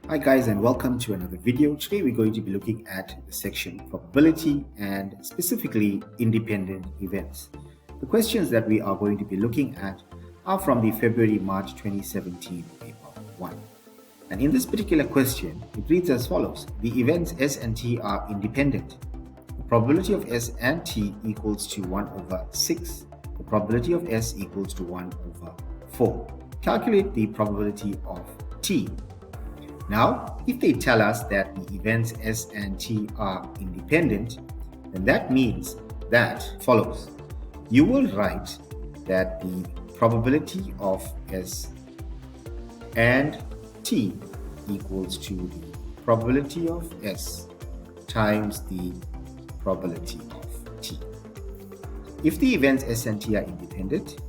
Hi guys, and welcome to another video. Today we're going to be looking at the section probability and specifically independent events. The questions that we are going to be looking at are from the February-March 2017 paper 1. And in this particular question, it reads as follows. The events S and T are independent. The probability of S and T equals to 1 over 6. The probability of S equals to 1 over 4. Calculate the probability of T. Now, if they tell us that the events S and T are independent, then that means that follows. You will write that the probability of S and T equals to the probability of S times the probability of T. If the events S and T are independent,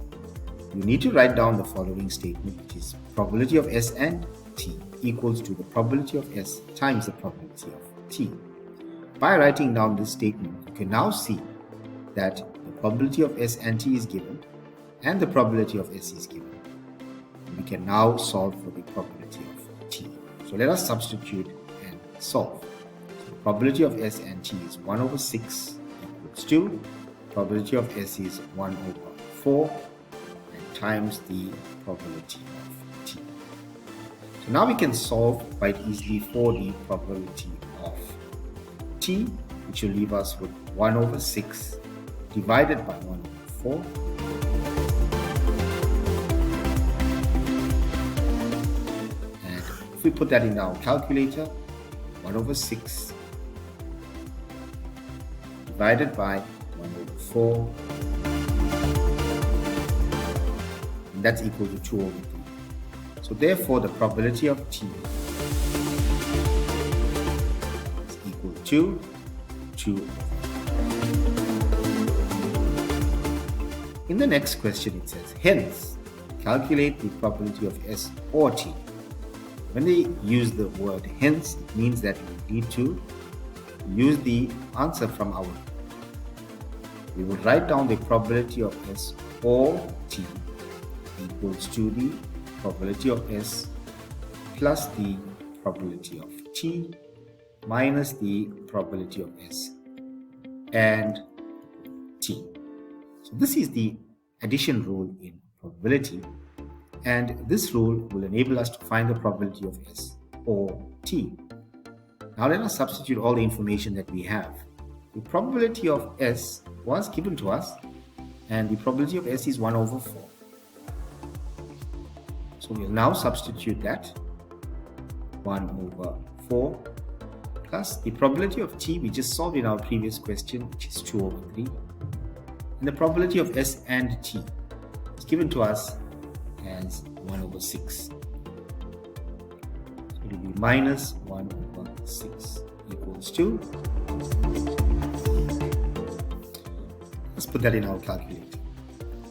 you need to write down the following statement, which is probability of S and T equals to the probability of S times the probability of T. By writing down this statement, you can now see that the probability of S and T is given and the probability of S is given. We can now solve for the probability of T. So let us substitute and solve. So the probability of S and T is 1 over 6 equals 2. Probability of S is 1 over 4 and times the probability of T. So now we can solve quite easily for the probability of T, which will leave us with 1 over 6 divided by 1 over 4. And if we put that in our calculator, 1 over 6 divided by 1 over 4, and that's equal to 2 over 3. So therefore, the probability of T is equal to 2. In the next question, it says, hence, calculate the probability of S or T. When they use the word hence, it means that we need to use the answer from our. We will write down the probability of S or T equals to the probability of S plus the probability of T minus the probability of S and T. So this is the addition rule in probability, and this rule will enable us to find the probability of S or T. Now let us substitute all the information that we have. The probability of S was given to us, and the probability of S is 1 over 4. So we'll now substitute that 1 over 4 plus the probability of T we just solved in our previous question, which is 2 over 3. And the probability of S and T is given to us as 1 over 6. So it will be minus 1 over 6 equals 2. Let's put that in our calculator.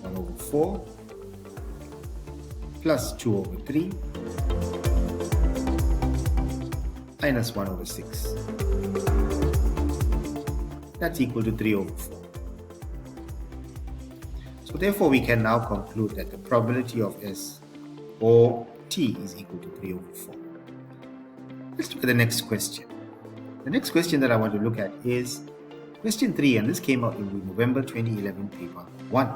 1 over 4 plus 2 over 3 minus 1 over 6. That's equal to 3 over 4. So therefore, we can now conclude that the probability of S or T is equal to 3 over 4. Let's look at the next question. The next question that I want to look at is question 3, and this came out in the November 2011 paper 1.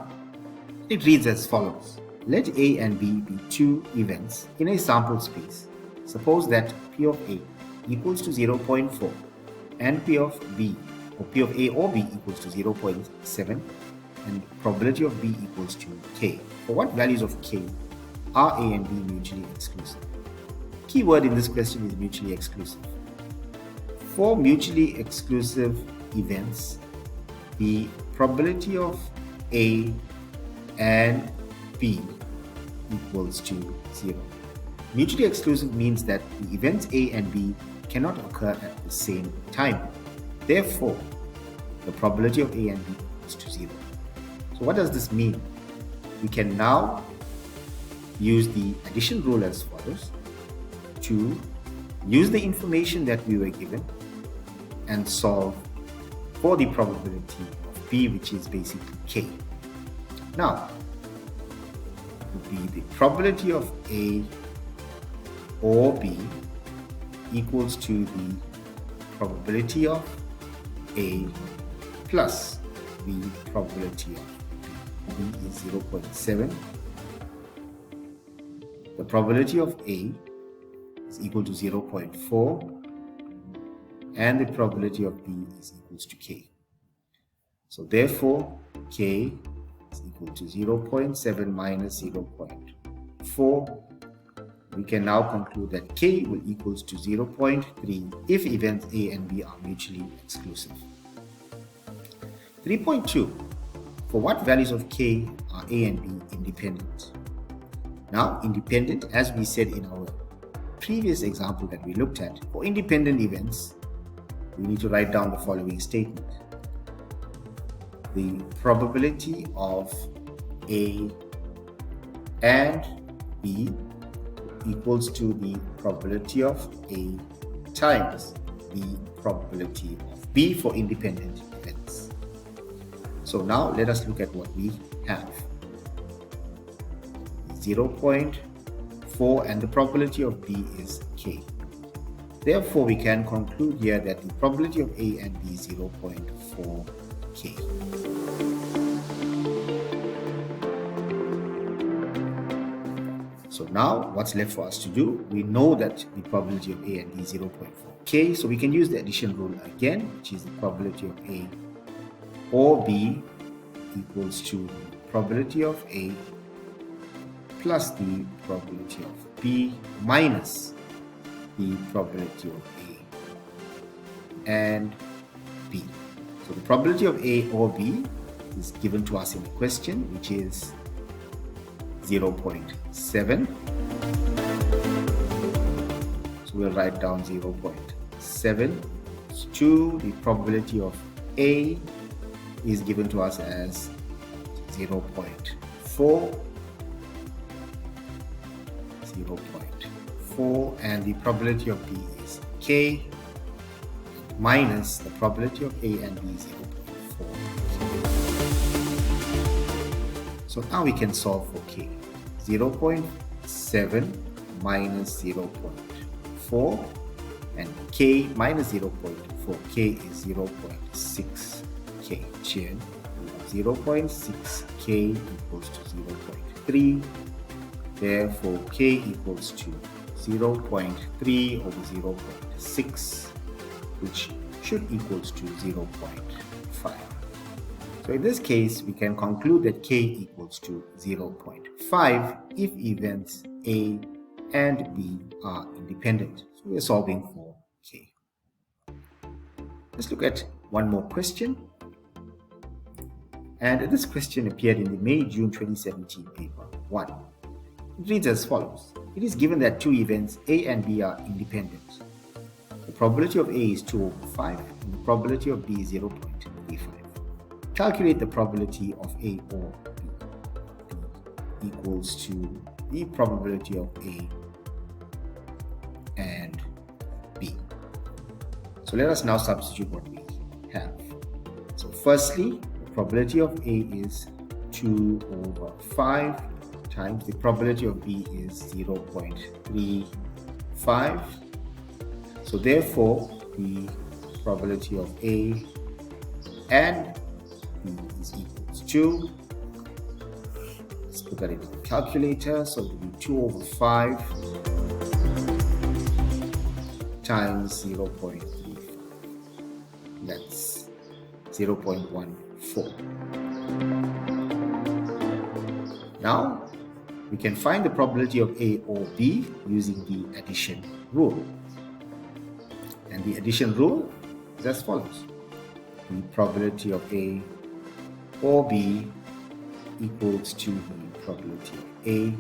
It reads as follows. Let A and B be two events in a sample space. Suppose that P of A equals to 0.4 and P of B, or P of A or B equals to 0.7 and probability of B equals to K. For what values of K are A and B mutually exclusive? Key word in this question is mutually exclusive. For mutually exclusive events, the probability of A and B equals to 0. Mutually exclusive means that the events A and B cannot occur at the same time. Therefore, the probability of A and B equals to 0. So what does this mean? We can now use the addition rule as follows to use the information that we were given and solve for the probability of B, which is basically K. Now, would be the probability of A or B equals to the probability of A plus the probability of B is 0.7. The probability of A is equal to 0.4 and the probability of B is equals to K. So therefore, K is equal to 0.7 minus 0.4. We can now conclude that K will equals to 0.3 if events A and B are mutually exclusive. 3.2. For what values of K are A and B independent? Now, independent, as we said in our previous example that we looked at, for independent events, we need to write down the following statement. The probability of A and B equals to the probability of A times the probability of B for independent events. So now let us look at what we have. 0.4 and the probability of B is K. Therefore, we can conclude here that the probability of A and B is 0.4K. So now what's left for us to do? We know that the probability of A and B is 0.4K. So we can use the addition rule again, which is the probability of A or B equals to the probability of A plus the probability of B minus the probability of A and B. So the probability of A or B is given to us in the question, which is 0.7. So we'll write down 0.7 to the probability of A is given to us as 0.4, and the probability of B is K minus the probability of A and B is 0.4. So now we can solve for K. 0.7 minus 0.4 and K minus 0.4. K is 0.6K. Here 0.6K equals to 0.3. Therefore, K equals to 0.3 over 0.6, which should equals to 0.5. So in this case, we can conclude that K equals to 0.5 if events A and B are independent. So we are solving for K. Let's look at one more question. And this question appeared in the May-June 2017 paper 1. It reads as follows. It is given that two events A and B are independent. The probability of A is 2 over 5 and the probability of B is 0.35. Calculate the probability of A or B. B equals to the probability of A and B. So let us now substitute what we have. So firstly, the probability of A is 2 over 5 times the probability of B is 0.35. So therefore, the probability of A and B is equals to, let's put that into the calculator, so it will be 2 over 5 times 0.35. That's 0.14. Now, we can find the probability of A or B using the addition rule. And the addition rule is as follows. The probability of A or B equals to the probability of A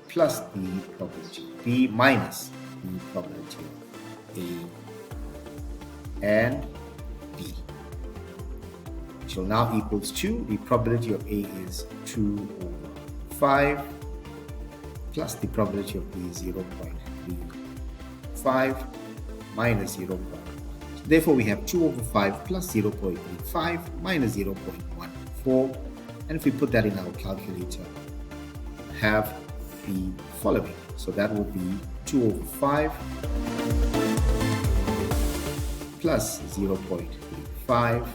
plus the probability of B minus the probability of A and B. Which will now equals to the probability of A is 2 over 5 plus the probability of B is 0.35 minus 0.1. So therefore, we have 2 over 5 plus 0.35 minus 0.14. And if we put that in our calculator, we have the following. So that would be 2/5 plus 0.35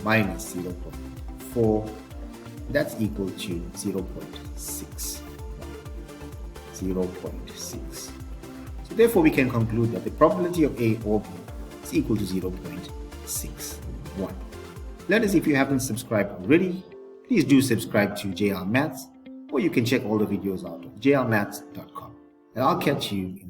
minus 0.4, that's equal to 0.6. 0.6. So therefore we can conclude that the probability of A or B is equal to 0.61. Learners, if you haven't subscribed already, please do subscribe to JR Maths, or you can check all the videos out of jrmaths.com. And I'll catch you in